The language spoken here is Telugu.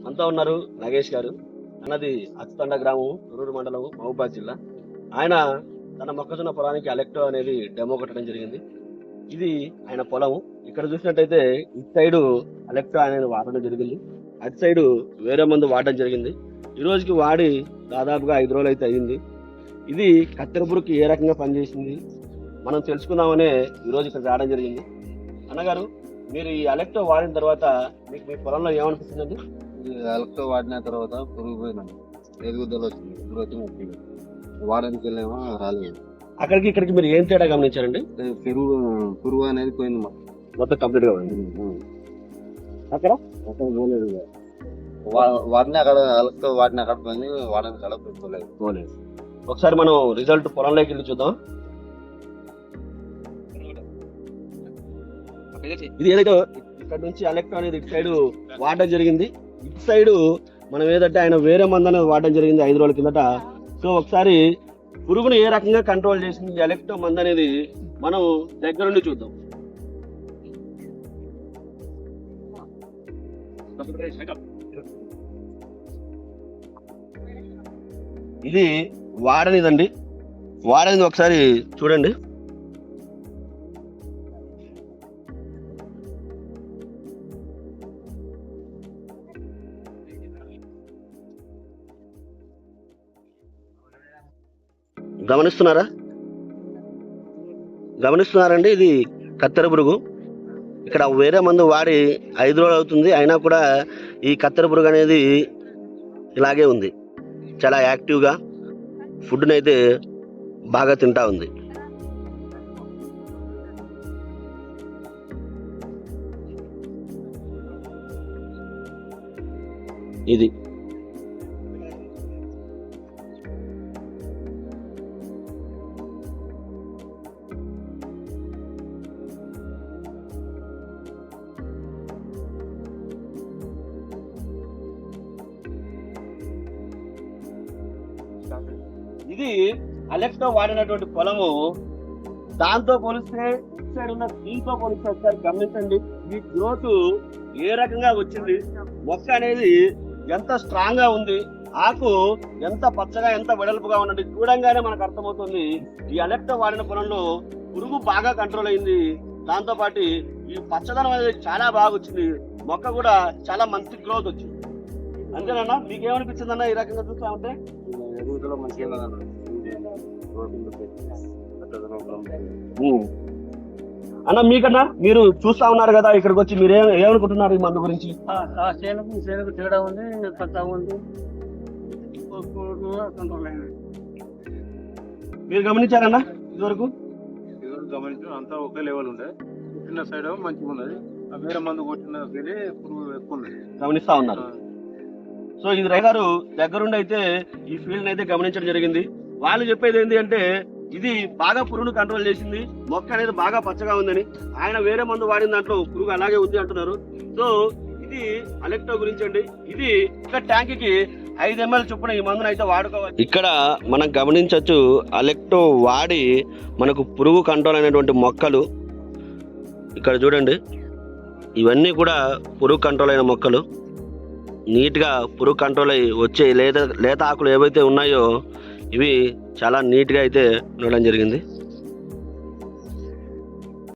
అంతా ఉన్నారు నాగేష్ గారు. అన్నది అచ్చతండ గ్రామం, తొర్రూరు మండలం, మహబూబాద్ జిల్లా. ఆయన తన మొక్కజొన్న పొలానికి అలెక్టో అనేది డెమో కొట్టడం జరిగింది. ఇది ఆయన పొలం. ఇక్కడ చూసినట్టయితే ఇటు సైడు అలెక్టో అనేది వాడడం జరిగింది, అటు సైడు వేరే మందు వాడడం జరిగింది. ఈ రోజుకి వాడి దాదాపుగా 5 రోజులు అయితే అయ్యింది. ఇది కత్తెర పురుగుకి ఏ రకంగా పనిచేసింది మనం తెలుసుకుందామనే ఈరోజు ఇక్కడ రావడం జరిగింది. అన్నగారు, మీరు ఈ అలెక్టో వాడిన తర్వాత మీకు మీ పొలంలో ఏమనిపిస్తుందండి? ఎలక్ట్రో వాడిన తర్వాత పురుగు పోయిందండి, ఎదుగుదల వచ్చింది, గ్రోత్ వచ్చింది. వాడడానికి వెళ్ళామో రాలేదు. అక్కడికి ఇక్కడికి మీరు ఏం తేడా గమనించారండి? పురుగు అనేది పోయింది మొత్తం కంప్లీట్ గా పోయింది. అక్కడ మొత్తం పోలేదు. వాడిన అక్కడ ఎలక్ట్రో వాడిన అక్కడ పోయింది, వాడడానికి అక్కడ పోలేదు. ఒకసారి మనం రిజల్ట్ పొలంలోకి వెళ్ళి చూద్దాం. ఇది ఏదైతే ఇక్కడ నుంచి అలెక్టో అనేది ఇటు సైడ్ వాడడం జరిగింది, ఇటు సైడ్ మనం ఏదంటే ఆయన వేరే మందు అనేది వాడడం జరిగింది 5 రోజుల కిందట. సో ఒకసారి పురుగును ఏ రకంగా కంట్రోల్ చేసింది అలెక్టో మందు అనేది మనం దగ్గరుండి చూద్దాం. ఇది వాడనిదండి, వాడనిది ఒకసారి చూడండి. గమనిస్తున్నారండి, ఇది కత్తెర పురుగు. ఇక్కడ వేరే మందు వాడి 5 రోజులు అవుతుంది, అయినా కూడా ఈ కత్తెర పురుగు అనేది ఇలాగే ఉంది. చాలా యాక్టివ్గా ఫుడ్ని అయితే బాగా తింటా ఉంది. ఇది ఇది అలెక్టో వాడినటువంటి పొలము. దాంతో పోలిస్తే ఇటు సైడ్ ఉన్న దీంతో పోలిస్తే ఒకసారి గమనించండి, ఈ గ్రోత్ ఏ రకంగా వచ్చింది, మొక్క అనేది ఎంత స్ట్రాంగ్ గా ఉంది, ఆకు ఎంత పచ్చగా ఎంత వెడల్పుగా ఉన్నది చూడంగానే మనకు అర్థమవుతుంది. ఈ అలెక్టో వాడిన పొలంలో పురుగు బాగా కంట్రోల్ అయింది, దాంతో పాటు ఈ పచ్చదనం అనేది చాలా బాగా వచ్చింది, మొక్క కూడా చాలా మంచి గ్రోత్ వచ్చింది. అంతేనన్నా, మీకేమనిపించింది అన్న ఈ రకంగా చూస్తా ఉంటే? ఎదుగుదల మంచిగా అన్న, మీకన్నా మీరు చూస్తా ఉన్నారు కదా, ఇక్కడికి వచ్చి మీరు ఏమనుకుంటున్నారు ఈ మందు గురించి? చేనుకు తేడా ఉంది, పచ్చగా ఉంది, మీరు గమనించారన్నా ఇదివరకు? గమనించు, అంతా ఒకే లెవెల్ ఉండే. పుట్టిన సైడ్ మంచిగా ఉన్నది, వేరే మందు కొట్టిన పురుగు ఎక్కువ ఉన్నది. గమనిస్తా ఉన్నారు. సో ఇది రైగారు దగ్గరుండి అయితే ఈ ఫీల్డ్ అయితే గమనించడం జరిగింది. వాళ్ళు చెప్పేది ఏంటి అంటే ఇది బాగా పురుగును కంట్రోల్ చేసింది, మొక్క అనేది బాగా పచ్చగా ఉందని. ఆయన వేరే మందు వాడిన దాంట్లో పురుగు అలాగే ఉంది అంటున్నారు. సో ఇది అలెక్టో గురించి అండి. ఇది ఒక ట్యాంక్ కి 5 ml చొప్పున ఈ మందును అయితే వాడుకోవాలి. ఇక్కడ మనం గమనించవచ్చు, అలెక్టో వాడి మనకు పురుగు కంట్రోల్ అయినటువంటి మొక్కలు ఇక్కడ చూడండి. ఇవన్నీ కూడా పురుగు కంట్రోల్ అయిన మొక్కలు, నీట్గా పురుగు కంట్రోల్ అయ్యి వచ్చే లేత ఆకులు ఏవైతే ఉన్నాయో ఇవి చాలా నీట్గా అయితే ఉండడం జరిగింది.